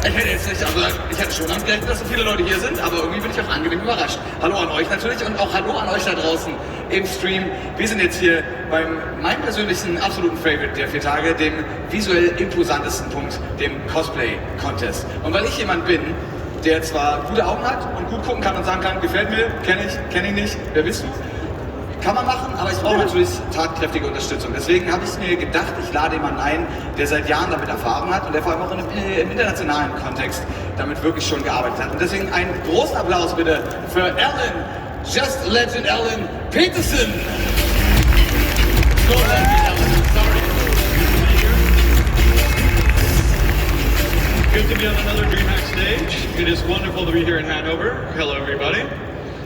Ich hätte jetzt nicht, also ich hätte schon damit gerechnet, dass so viele Leute hier sind, aber irgendwie bin ich auch angenehm überrascht. Hallo an euch natürlich und auch hallo an euch da draußen im Stream. Wir sind jetzt hier beim meinem persönlichen absoluten Favorite der 4 Tage, dem visuell imposantesten Punkt, dem Cosplay Contest. Und weil ich jemand bin, der zwar gute Augen hat und gut gucken kann und sagen kann, gefällt mir, kenne ich nicht, wer bist du? Kann man machen, aber ich brauche natürlich tatkräftige Unterstützung. Deswegen habe ich mir gedacht, ich lade jemanden ein, der seit Jahren damit Erfahrung hat und der vor allem auch im internationalen Kontext damit wirklich schon gearbeitet hat. Und deswegen einen großen Applaus bitte für Ellen, Just Legend Ellen Peterson. So Legend Ellen, sorry. Good to be on another Dreamhack stage. It is wonderful to be here in Hanover. Hello everybody.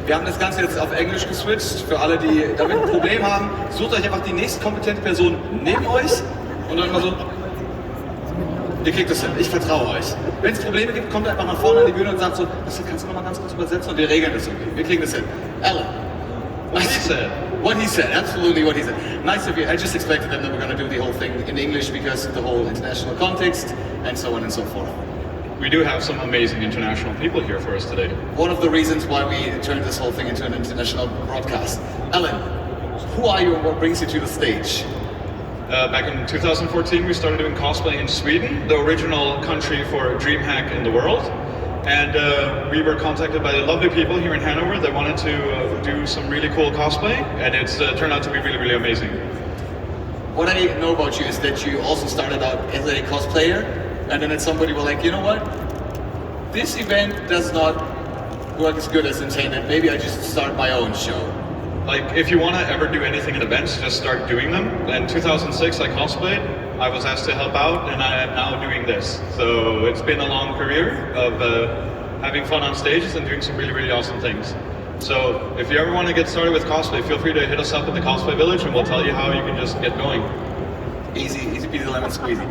Wir haben das Ganze jetzt auf Englisch geswitcht. Für alle, die damit ein Problem haben, sucht euch einfach die nächstkompetente Person neben euch und dann immer so, ihr kriegt das hin, ich vertraue euch. Wenn es Probleme gibt, kommt einfach nach vorne an die Bühne und sagt so, kannst du noch mal ganz kurz übersetzen und wir regeln das irgendwie. Wir kriegen das hin. Alan. What he said. What he said, absolutely what he said. Nice of you. I just expected them that we're going to do the whole thing in English because of the whole international context and so on and so forth. We do have some amazing international people here for us today. One of the reasons why we turned this whole thing into an international broadcast. Ellen, who are you and what brings you to the stage? Back in 2014 we started doing cosplay in Sweden, the original country for Dreamhack in the world. And we were contacted by the lovely people here in Hanover that wanted to do some really cool cosplay, and it's turned out to be really, really amazing. What I know about you is that you also started out as a cosplayer, and then at some point you were like, you know what? This event does not work as good as intended. Maybe I just start my own show. Like, if you want to ever do anything in events, just start doing them. In 2006 I cosplayed, I was asked to help out, and I am now doing this. So it's been a long career of having fun on stages and doing some really, really awesome things. So if you ever want to get started with cosplay, feel free to hit us up at the Cosplay Village and we'll tell you how you can just get going. Easy peasy lemon squeezy.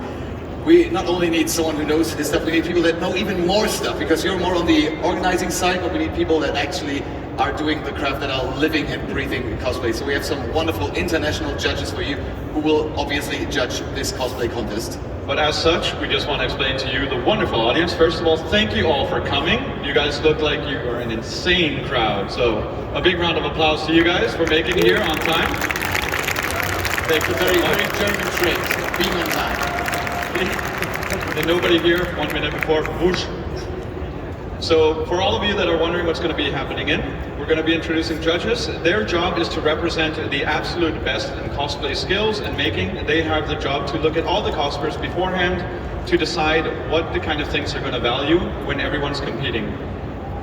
We not only need someone who knows this stuff, we need people that know even more stuff, because you're more on the organizing side, but we need people that actually are doing the craft, that are living and breathing cosplay. So we have some wonderful international judges for you who will obviously judge this cosplay contest. But as such, we just want to explain to you, the wonderful audience, first of all, thank you all for coming. You guys look like you are an insane crowd. So a big round of applause to you guys for making it here on time. Thank you. Very German trait, being on time. And nobody here 1 minute before, whoosh. So for all of you that are wondering what's going to be happening we're going to be introducing judges. Their job is to represent the absolute best in cosplay skills and making. They have the job to look at all the cosplayers beforehand to decide what the kind of things they're going to value when everyone's competing.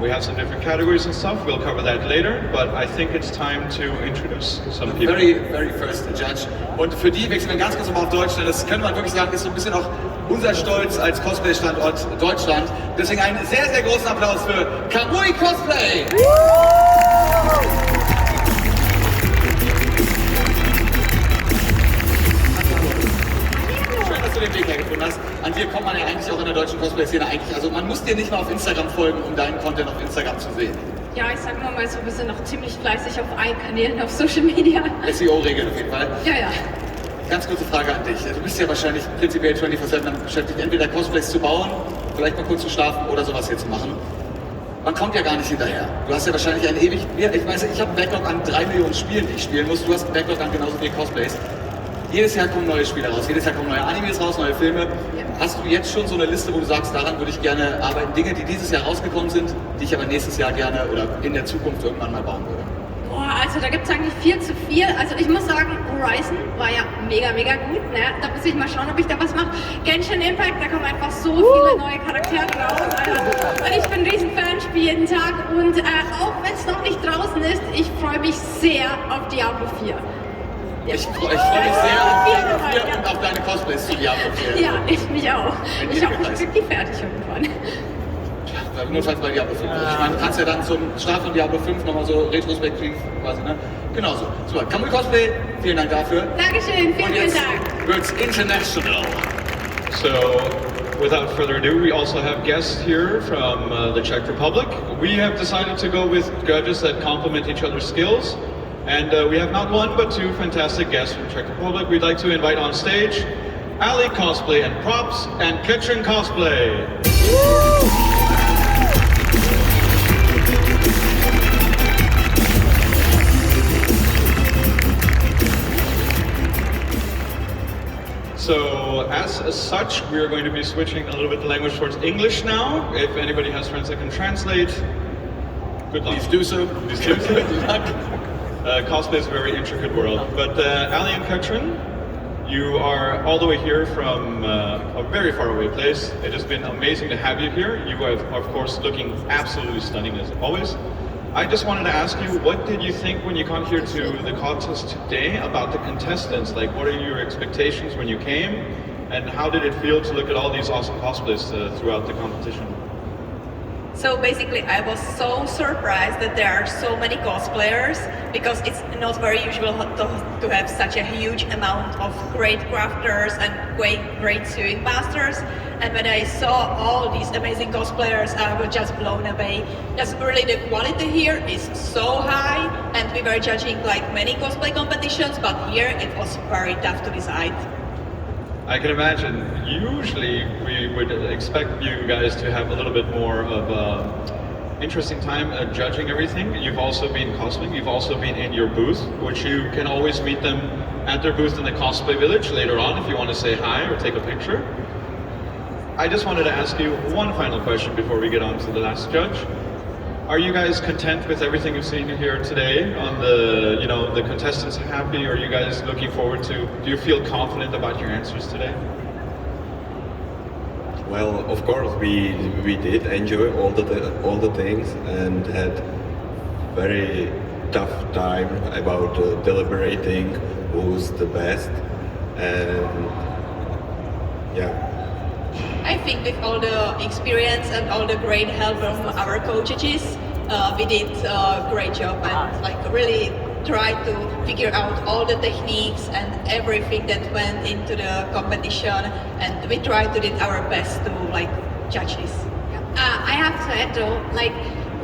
We have some different categories and stuff, we'll cover that later, but I think it's time to introduce some people. Very first judge. Und für die wechseln wir ganz kurz nochmal auf Deutsch, denn das können wir wirklich sagen, ist so ein bisschen auch unser Stolz als Cosplay-Standort Deutschland. Deswegen einen sehr, sehr großen Applaus für Kamui Cosplay! Schön, dass du den Weg hergefunden hast. An dir kommt man ja eigentlich auch in der deutschen Cosplay-Szene eigentlich. Also man muss dir nicht mal auf Instagram folgen, um deinen Content auf Instagram zu sehen. Ja, ich sag mal so, wir sind noch ziemlich fleißig auf allen Kanälen auf Social Media. SEO-Regeln auf jeden Fall. Ja. Ganz kurze Frage an dich. Du bist ja wahrscheinlich prinzipiell 24/7 damit beschäftigt, entweder Cosplays zu bauen, vielleicht mal kurz zu schlafen oder sowas hier zu machen. Man kommt ja gar nicht hinterher. Du hast ja wahrscheinlich einen ich habe einen Backlog an 3 Millionen Spielen, die ich spielen muss. Du hast einen Backlog an genauso viele Cosplays. Jedes Jahr kommen neue Spiele raus, jedes Jahr kommen neue Animes raus, neue Filme. Ja. Hast du jetzt schon so eine Liste, wo du sagst, daran würde ich gerne arbeiten, Dinge, die dieses Jahr rausgekommen sind, die ich aber nächstes Jahr gerne oder in der Zukunft irgendwann mal bauen würde? Boah, also da gibt es eigentlich viel zu viel. Also ich muss sagen, Horizon war ja mega gut. Ne? Da muss ich mal schauen, ob ich da was mache. Genshin Impact, da kommen einfach so viele neue Charaktere raus. Und ich bin ein Riesenfan, spiele jeden Tag. Und auch wenn es noch nicht draußen ist, ich freue mich sehr auf Diablo 4. Ich freue mich sehr auf Diablo 4 und auf deine Cosplays zu Diablo 4. Ja, ich mich auch. Ich hoffe, ich kriege die fertig irgendwann. Notfalls bei Diablo 5. Ich meine, du kannst ja dann zum Start von Diablo 5 nochmal so retrospektiv quasi, ne? Genau so. Super, Kamui Cosplay, vielen Dank dafür. Dankeschön, vielen Und jetzt Dank. wird's international. So, without further ado, we also have guests here from the Czech Republic. We have decided to go with judges that complement each other's skills. And we have not one, but 2 fantastic guests from the Czech Republic. We'd like to invite on stage Ali Cosplay and Props and Kitchen Cosplay. So as such, we are going to be switching a little bit the language towards English now. If anybody has friends that can translate, good luck. Please do so. Please do so. Good luck. Cosplay is a very intricate world. But Ali and Katrin, you are all the way here from a very far away place. It has been amazing to have you here. You are, of course, looking absolutely stunning as always. I just wanted to ask you, what did you think when you got here to the contest today about the contestants? Like, what are your expectations when you came? And how did it feel to look at all these awesome cosplays throughout the competition? So basically, I was so surprised that there are so many cosplayers, because it's not very usual to have such a huge amount of great crafters and great sewing masters. And when I saw all these amazing cosplayers, I was just blown away. Just really, the quality here is so high, and we were judging like many cosplay competitions, but here it was very tough to decide. I can imagine. Usually we would expect you guys to have a little bit more of an interesting time judging everything. You've also been cosplaying, you've also been in your booth, which you can always meet them at their booth in the Cosplay Village later on if you want to say hi or take a picture. I just wanted to ask you one final question before we get on to the last judge. Are you guys content with everything you've seen here today? On the, the contestants happy? Are you guys looking forward to? Do you feel confident about your answers today? Well, of course, we did enjoy all the things and had very tough time about deliberating who's the best, and yeah. I think with all the experience and all the great help from our coaches, we did a great job and like really tried to figure out all the techniques and everything that went into the competition, and we tried to do our best to like judge this. I have to add though, like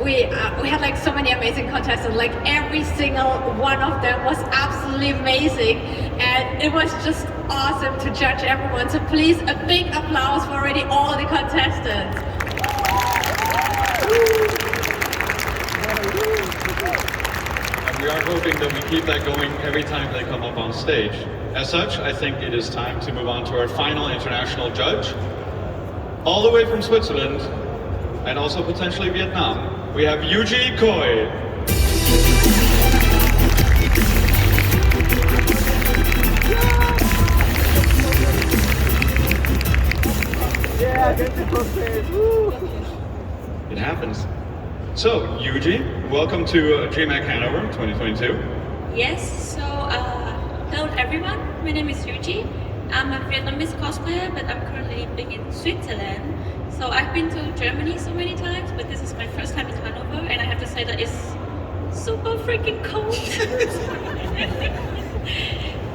we had like so many amazing contestants, like every single one of them was absolutely amazing, and it was just awesome to judge everyone. So please, a big applause for already all the contestants. And we are hoping that we keep that going every time they come up on stage. As such, I think it is time to move on to our final international judge. All the way from Switzerland, and also potentially Vietnam, we have Yuji Koi. It happens. So, Yuji, welcome to Dreamhack Hannover 2022. Yes, so hello everyone, my name is Yuji. I'm a Vietnamese cosplayer, but I'm currently living in Switzerland. So I've been to Germany so many times, but this is my first time in Hannover, and I have to say that it's super freaking cold.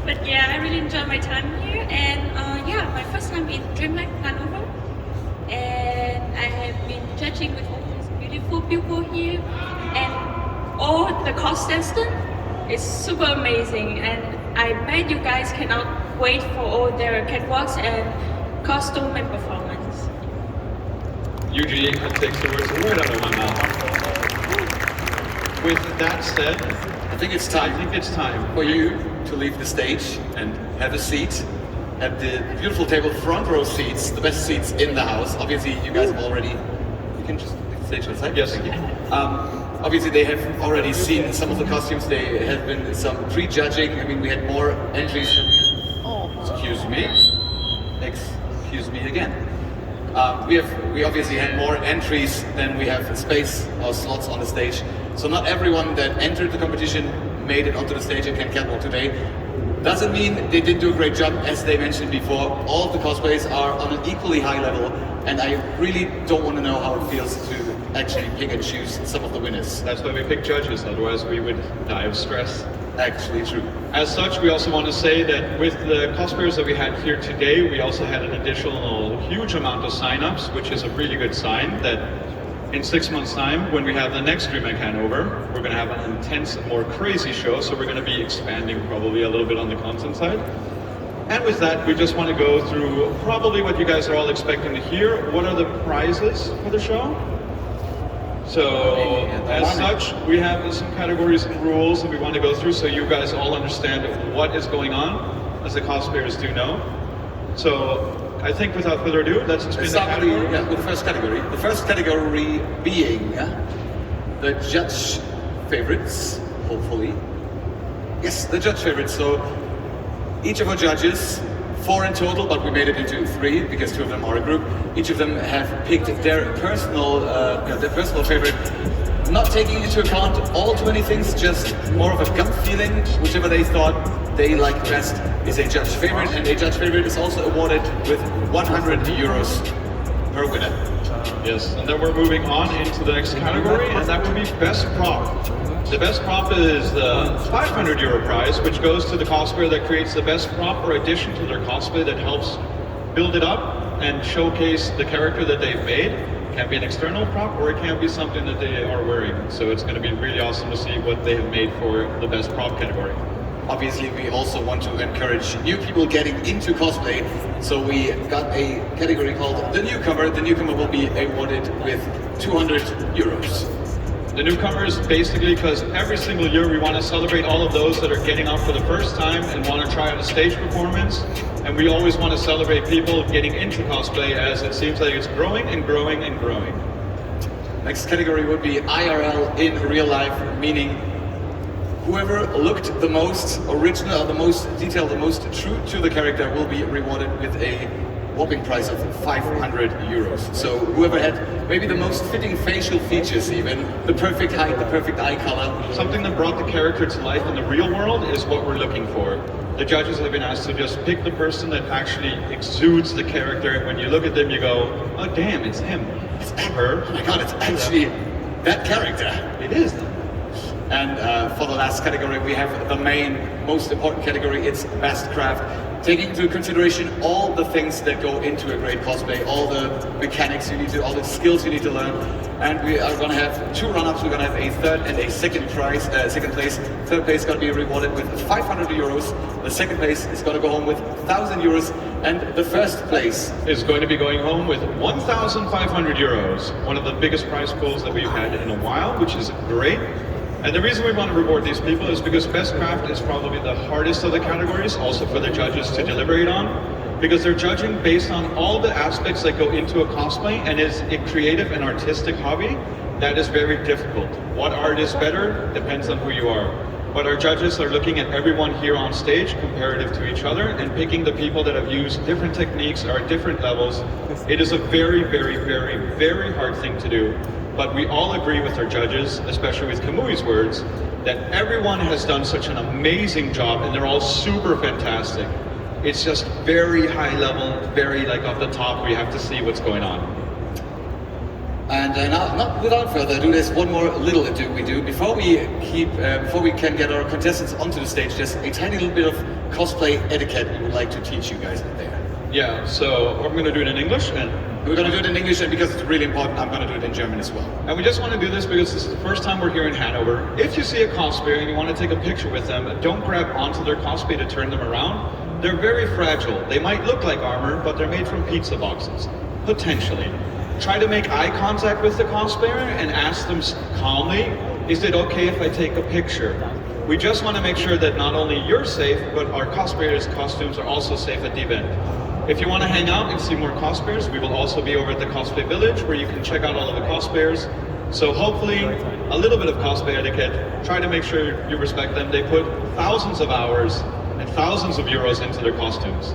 But yeah, I really enjoy my time here, and yeah, my first time in Dreamhack Hannover, and I have been judging with all these beautiful people here, and all the contestants is super amazing, and I bet you guys cannot wait for all their catwalks and costume and performance. Yuji takes the words right out of my mouth. With that said, I think it's time for you to leave the stage and have a seat at the beautiful table, front row seats, the best seats in the house. Obviously, you guys have already. You can just leave the stage on the side. Yes. Thank you. Obviously, they have already seen some of the costumes. There have been some pre-judging. I mean, we had more entries than excuse me. Excuse me again. We obviously had more entries than we have space or slots on the stage. So not everyone that entered the competition made it onto the stage and can catwalk today. Doesn't mean they didn't do a great job, as they mentioned before. All of the cosplays are on an equally high level, and I really don't want to know how it feels to actually pick and choose some of the winners. That's why we pick judges, otherwise we would die of stress. Actually true. As such, we also want to say that with the cosplayers that we had here today, we also had an additional huge amount of sign-ups, which is a really good sign that in 6 months' time, when we have the next Dreamhack Hannover, we're going to have an intense, more crazy show, so we're going to be expanding probably a little bit on the content side. And with that, we just want to go through probably what you guys are all expecting to hear. What are the prizes for the show? So, as such, we have some categories and rules that we want to go through so you guys all understand what is going on, as the cosplayers do know. So, I think without further ado, let's explain the category. With the first category. The first category being the judge favorites, hopefully. Yes, the judge favorites. So each of our judges, 4 in total, but we made it into 3 because 2 of them are a group. Each of them have picked their personal favorite, not taking into account all 20 things, just more of a gut feeling. Whichever they thought they liked best is a judge favorite, and a judge favorite is also awarded with 100 euros per winner. Yes, and then we're moving on into the next category, and that would be best prop. The best prop is the 500 euro prize, which goes to the cosplayer that creates the best prop or addition to their cosplay that helps build it up and showcase the character that they've made. It can be an external prop, or it can be something that they are wearing. So it's going to be really awesome to see what they have made for the best prop category. Obviously, we also want to encourage new people getting into cosplay, so we got a category called the newcomer. The newcomer will be awarded with 200 euros. The newcomers, basically, because every single year we want to celebrate all of those that are getting out for the first time and want to try out a stage performance. And we always want to celebrate people getting into cosplay, as it seems like it's growing and growing and growing. Next category would be IRL, in real life, meaning whoever looked the most original, the most detailed, the most true to the character will be rewarded with a whopping price of 500 euros. So whoever had maybe the most fitting facial features, even the perfect height, the perfect eye color. Something that brought the character to life in the real world is what we're looking for. The judges have been asked to just pick the person that actually exudes the character. When you look at them, you go, oh damn, it's him. It's her. Oh my god, it's actually that character. It is. And for the last category, we have the main, most important category. It's best craft. Taking into consideration all the things that go into a great cosplay, all the mechanics you need to, all the skills you need to learn. And we are going to have 2 run-ups. We're going to have a third and a second prize, second place. Third place is going to be rewarded with 500 euros. The second place is going to go home with 1,000 euros. And the first place is going to be going home with 1,500 euros. One of the biggest prize pools that we've had in a while, which is great. And the reason we want to reward these people is because best craft is probably the hardest of the categories, also for the judges to deliberate on, because they're judging based on all the aspects that go into a cosplay, and is a creative and artistic hobby that is very difficult. What art is better depends on who you are. But our judges are looking at everyone here on stage comparative to each other and picking the people that have used different techniques or at different levels. It is a very, very, very, very hard thing to do. But we all agree with our judges, especially with Kamui's words, that everyone has done such an amazing job and they're all super fantastic. It's just very high level, very like off the top, we have to see what's going on. And now, not without further ado, there's one more little ado we do. Before we can get our contestants onto the stage, there's a tiny little bit of cosplay etiquette we would like to teach you guys out there. Yeah, so I'm going to do it in English, and we're going to do it in English, and because it's really important, I'm going to do it in German as well. And we just want to do this because this is the first time we're here in Hanover. If you see a cosplayer and you want to take a picture with them, don't grab onto their cosplay to turn them around. They're very fragile. They might look like armor, but they're made from pizza boxes, potentially. Try to make eye contact with the cosplayer and ask them calmly, is it okay if I take a picture? We just want to make sure that not only you're safe, but our cosplayers' costumes are also safe at the event. If you want to hang out and see more cosplayers, we will also be over at the Cosplay Village where you can check out all of the cosplayers. So hopefully, a little bit of cosplay etiquette. Try to make sure you respect them. They put thousands of hours and thousands of euros into their costumes.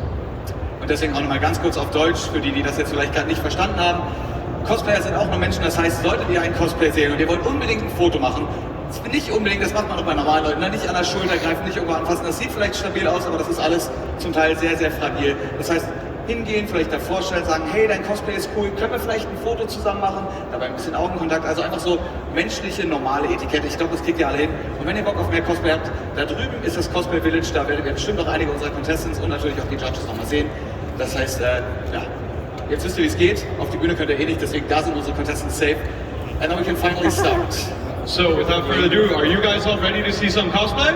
Und deswegen auch nochmal ganz kurz auf Deutsch, für die, die das jetzt vielleicht gerade nicht verstanden haben. Cosplayer sind auch nur Menschen, das heißt, solltet ihr ein Cosplay sehen und ihr wollt unbedingt ein Foto machen, nicht unbedingt, das macht man auch bei normalen Leuten, nicht an der Schulter greifen, nicht irgendwo anfassen, das sieht vielleicht stabil aus, aber das ist alles zum Teil sehr, sehr fragil. Das heißt, hingehen, vielleicht davor stellen, sagen, hey, dein Cosplay ist cool, können wir vielleicht ein Foto zusammen machen, dabei ein bisschen Augenkontakt, also einfach so menschliche, normale Etikette, ich glaube, das kriegt ihr alle hin. Und wenn ihr Bock auf mehr Cosplay habt, da drüben ist das Cosplay Village, da werdet ihr bestimmt auch einige unserer Contestants und natürlich auch die Judges nochmal sehen. Das heißt, ja, jetzt wisst ihr, wie es geht, auf die Bühne könnt ihr eh nicht, deswegen da sind unsere Contestants safe. And then we can finally start. So, without further ado, are you guys all ready to see some cosplay?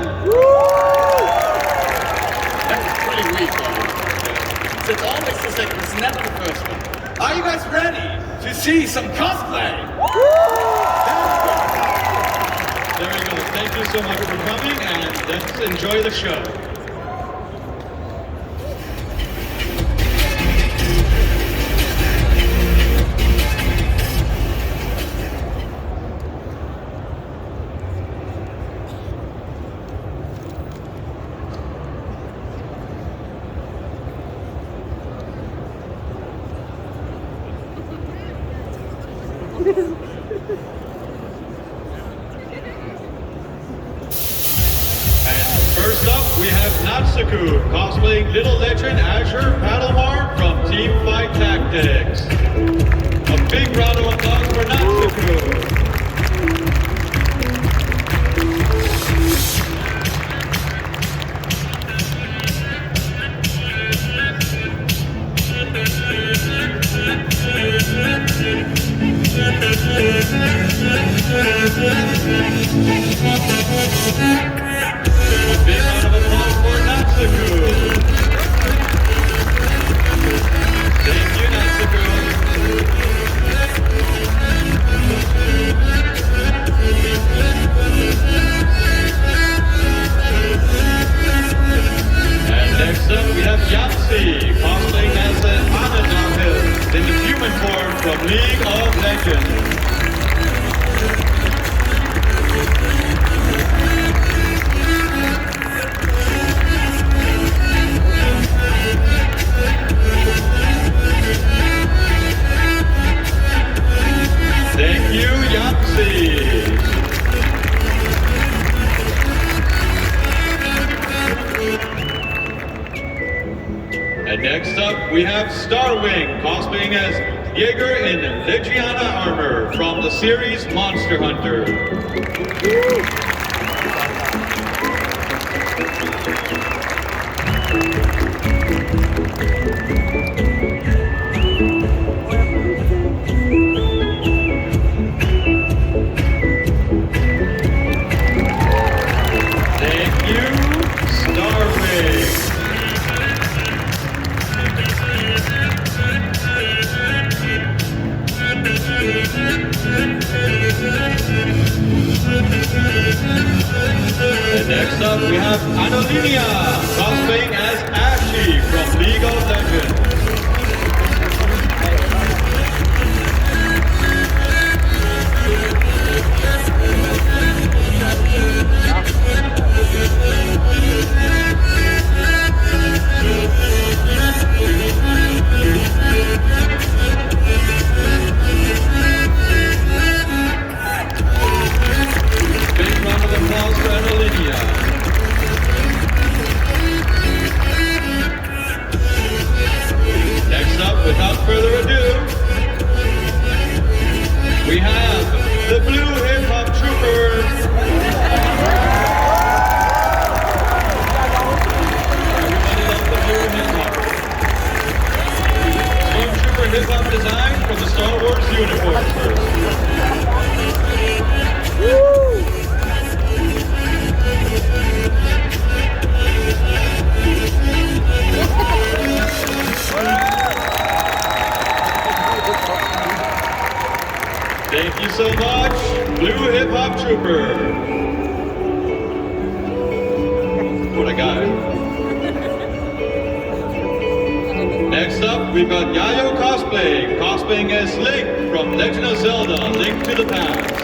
That's pretty weak, It's always the second, it's never the first one. Are you guys ready to see some cosplay? There we go. Thank you so much for coming, and let's enjoy the show. First up, we have Natsuku, cosplaying Little Legend Azure Paddlemore from Team Fight Tactics. A big round of applause for Natsuku. A big round of applause for Natsuku. Thank you, Natsuku. And next up, we have Yamsi, cosplaying as an Anadahil in the human form from League of Legends. Thank you, Yamsi. And next up, we have Starwing, cosplaying as Jaeger in Legiana armor from the series Monster Hunter. Thank you, Starwing. And next up, we have Anolinia, cosplaying as Ashy from League of Legends. Big round of applause for Anolinia. Next up, without further ado, we have the Blue Hip Hop Troopers. Everybody loves the Blue Hip Hop. Stormtrooper Hip Hop design from the Star Wars uniforms first. Thank you so much, Blue Hip Hop Trooper. What a guy. Next up, we've got Yayo Cosplay, cosplaying as Link from Legend of Zelda, Link to the Past.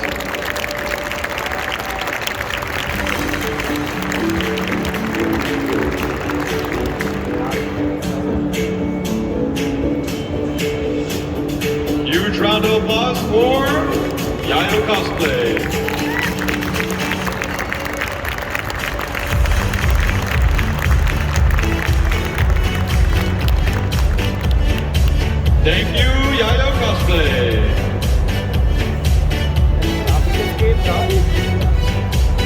Huge round of applause for Yayo Cosplay. Thank you, Yayo Cosplay.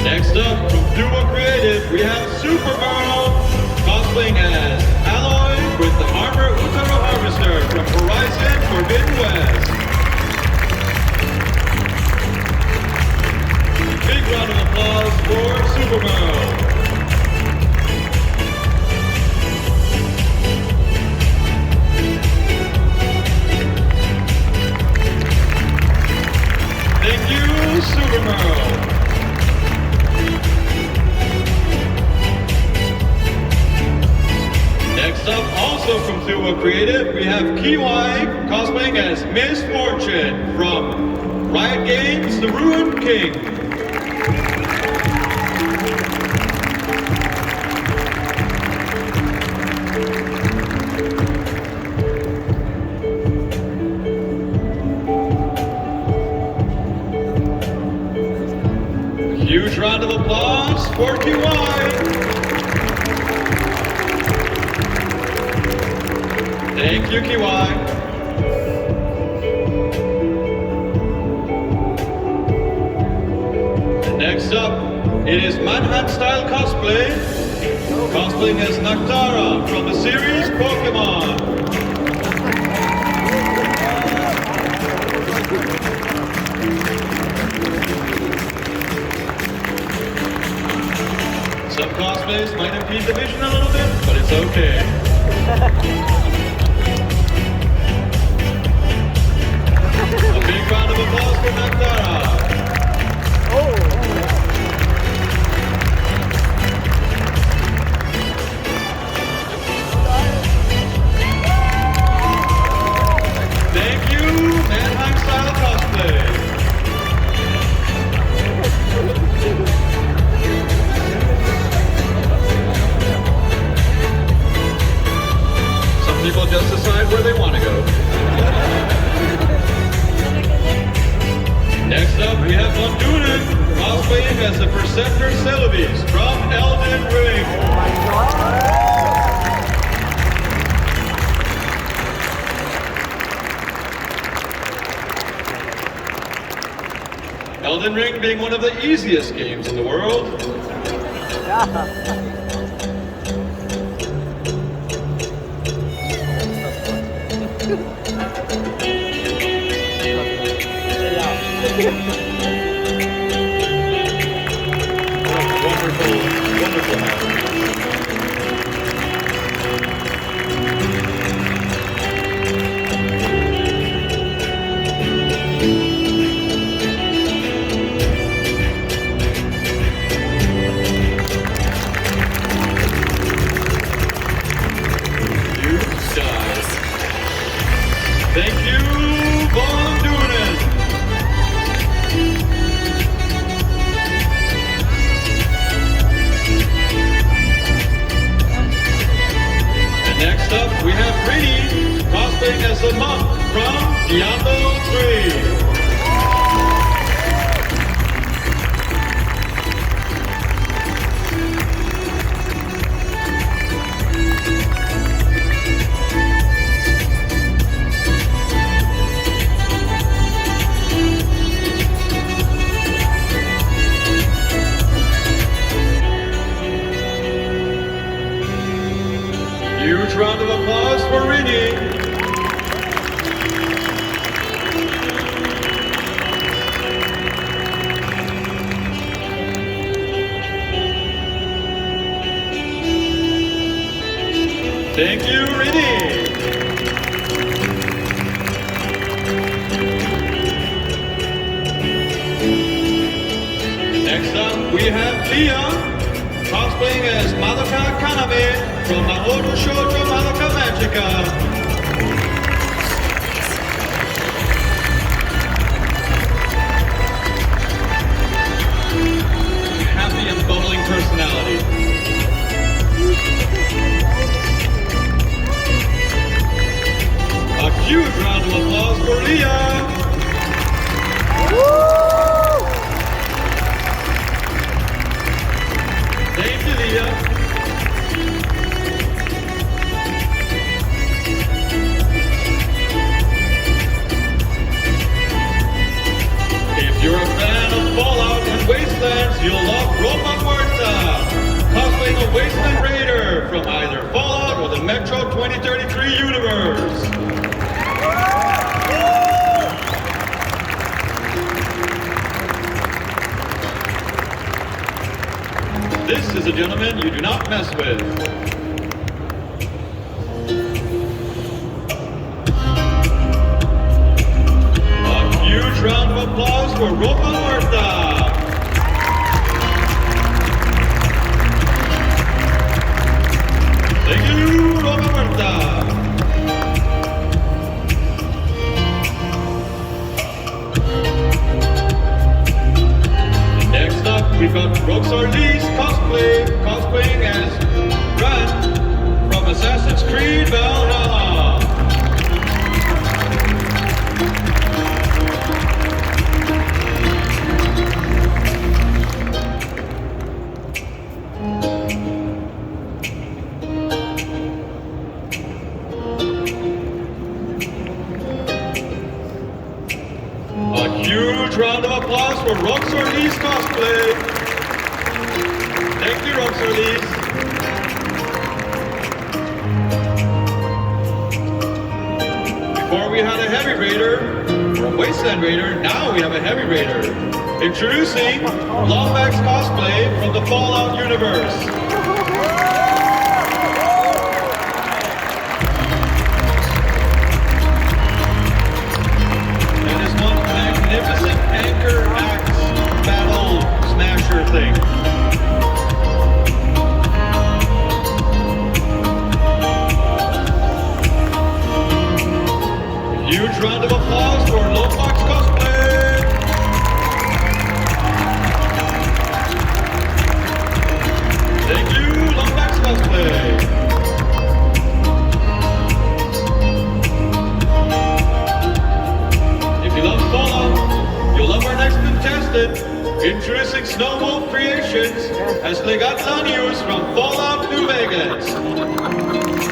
Next up, from Duo Creative, we have Supergirl, cosplaying as Alloy with the Armor Utaro Harvester from Horizon Forbidden West. Big round of applause for Supergirl. Merle. Next up, also from Duo Creative, we have Kiwai cosplaying as Miss Fortune from Riot Games, The Ruined King. Huge round of applause for Kiwai. Thank you, Kiwai. And next up, it is Manhattan style cosplay. Cosplaying as Naktara from the series Pokemon. Some cosplays might impede the vision a little bit, but it's okay. A big round of applause for Naktara. Thank you, Mannheim style cosplay. Some people just decide where they want to go. Next up, we have Von Dunen cosplaying as the Preceptor Celebes from Elden Ring. Elden Ring being one of the easiest games in the world. Wonderful hat. Thank you, Von Dunen. And next up, we have Rini cosplaying as the monk from Diablo 3. Huge round of applause for Rini. Thank you, Rini. Next up, we have Leon cosplaying as Madoka Kaname from Mahodo Shoujo Madoka Magica. Happy and bubbling personality. A huge round of applause for Leah. Thank you, Leah. If you're a fan of Fallout and Wastelands, you'll love Ropa Muerta, cosplaying a Wasteland Raider from either Fallout or the Metro 2033 universe. This is a gentleman you do not mess with. A huge round of applause for Ropa Muerta. Roxarlee's cosplaying as Ren from Assassin's Creed Valhalla. A huge round of applause for Roxarlee's cosplay. Thank you, Roxarlee's. Before we had a heavy raider, or a wasteland raider, now we have a heavy raider. Introducing Lombax's cosplay from the Fallout universe. That is one magnificent anchor axe battle smasher thing. Huge round of applause for Lombax's cosplay. Thank you, Lombax's cosplay. If you love Fallout, you'll love our next contestant. Introducing Snowball Creations as Legatlanius from Fallout New Vegas.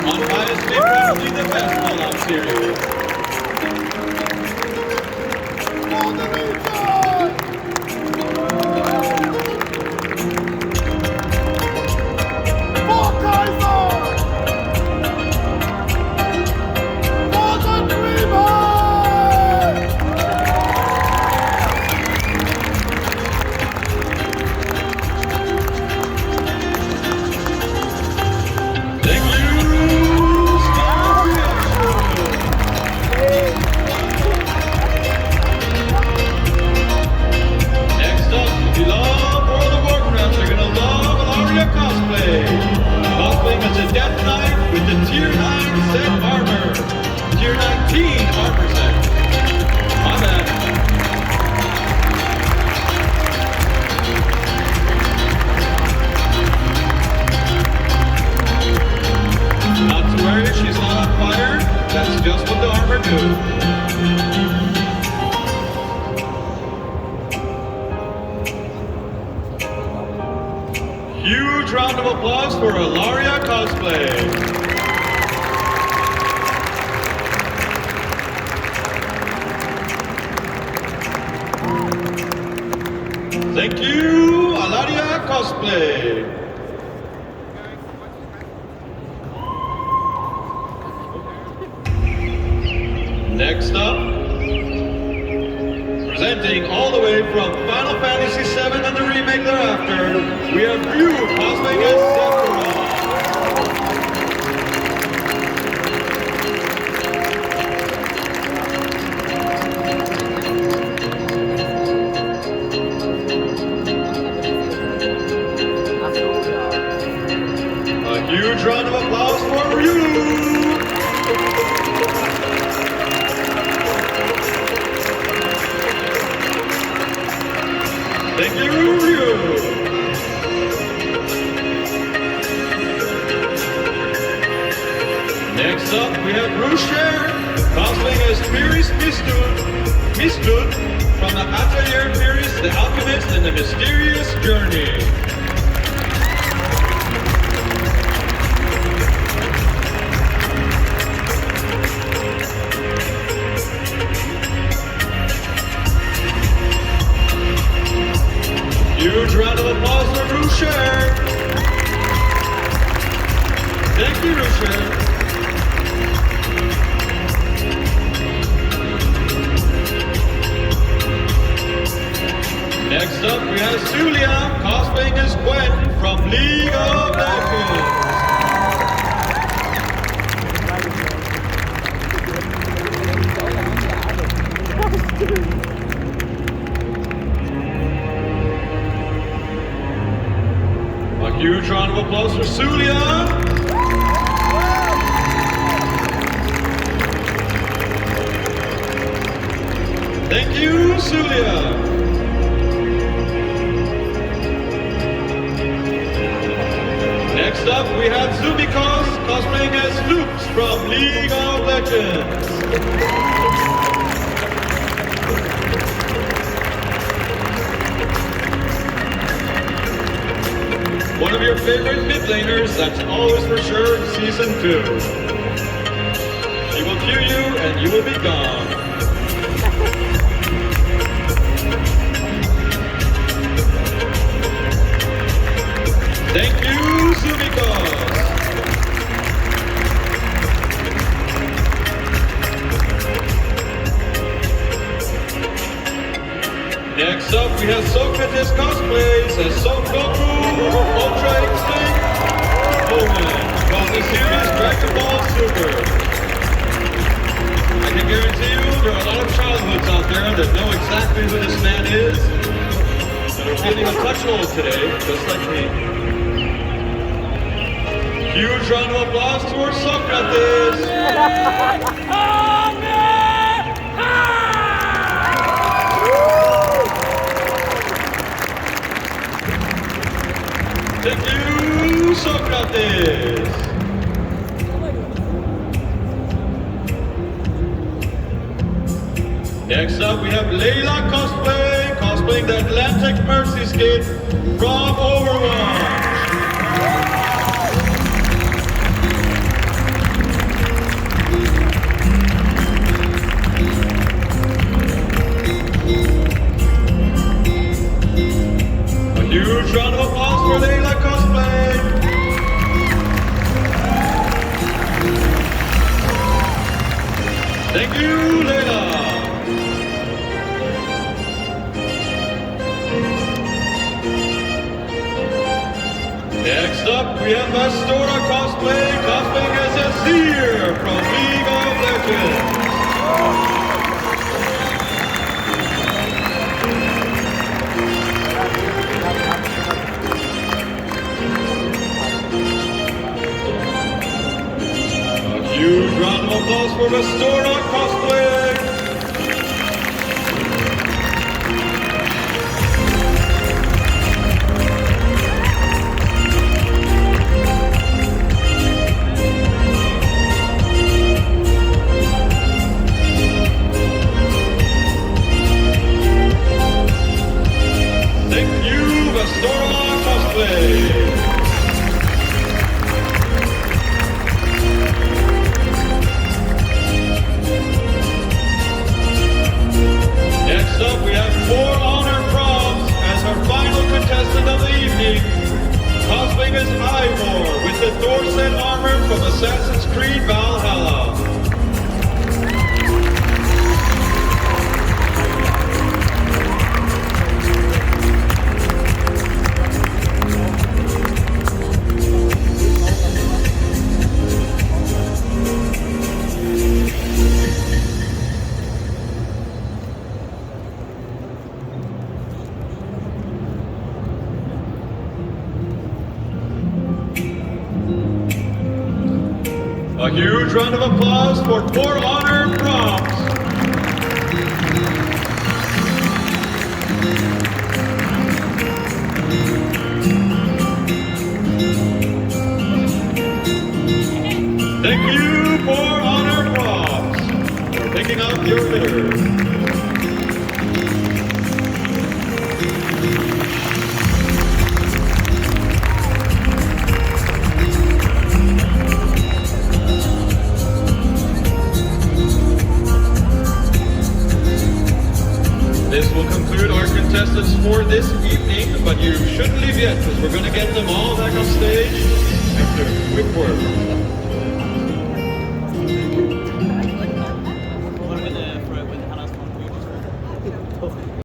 Unbiasedly probably the best Fallout series. Huge round of applause for Ilaria cosplay. Thank you, Ilaria cosplay. Next up, presenting all the way from Final Fantasy VII and the remake thereafter, we have Ryu cosplaying as Sephiroth. A huge round of applause for Ryu. Thank you, Ryu. Next up, we have Rusher, cosplaying as Firis Mistud from the Atelier Firis, the Alchemist, and the Mysterious Journey. Huge round of applause for Rusher. Thank you, Rusher. Next up, we have Sulia cosplaying as Gwen from League of Legends. A huge round of applause for Sulia. Thank you, Sulia. Next up, we have Zumikos cosplaying as Loops from League of Legends. One of your favorite mid laners, that's always for sure in Season 2. She will cue you and you will be gone. Thank you, Sumikos! Next up, we have Socrates cosplays as Son Goku, Ultra Instinct, Omen, from the series Dragon Ball Super. I can guarantee you there are a lot of childhoods out there that know exactly who this man is, that are feeling a touch old today, just like me. Huge round of applause for Socrates! Thank you, Socrates! Next up, we have Layla cosplaying the Atlantic Mercy skin from Overwatch. Huge round of applause for Layla cosplay! Thank you, Layla! Next up, we have Astora cosplaying as Azir from League of Legends. Huge round of applause for Astora cosplay! Thank you, Astora cosplay! Next up, we have 4 honor proms as our final contestant of the evening. Cosplaying as Ivor with the Thorset armor from Assassin's Creed Valhalla. A huge round of applause for 4 honor proms. Thank you, 4 honor proms, for picking up your litter. This will conclude our contestants for this evening, but you shouldn't leave yet because we're going to get them all back on stage after a quick word.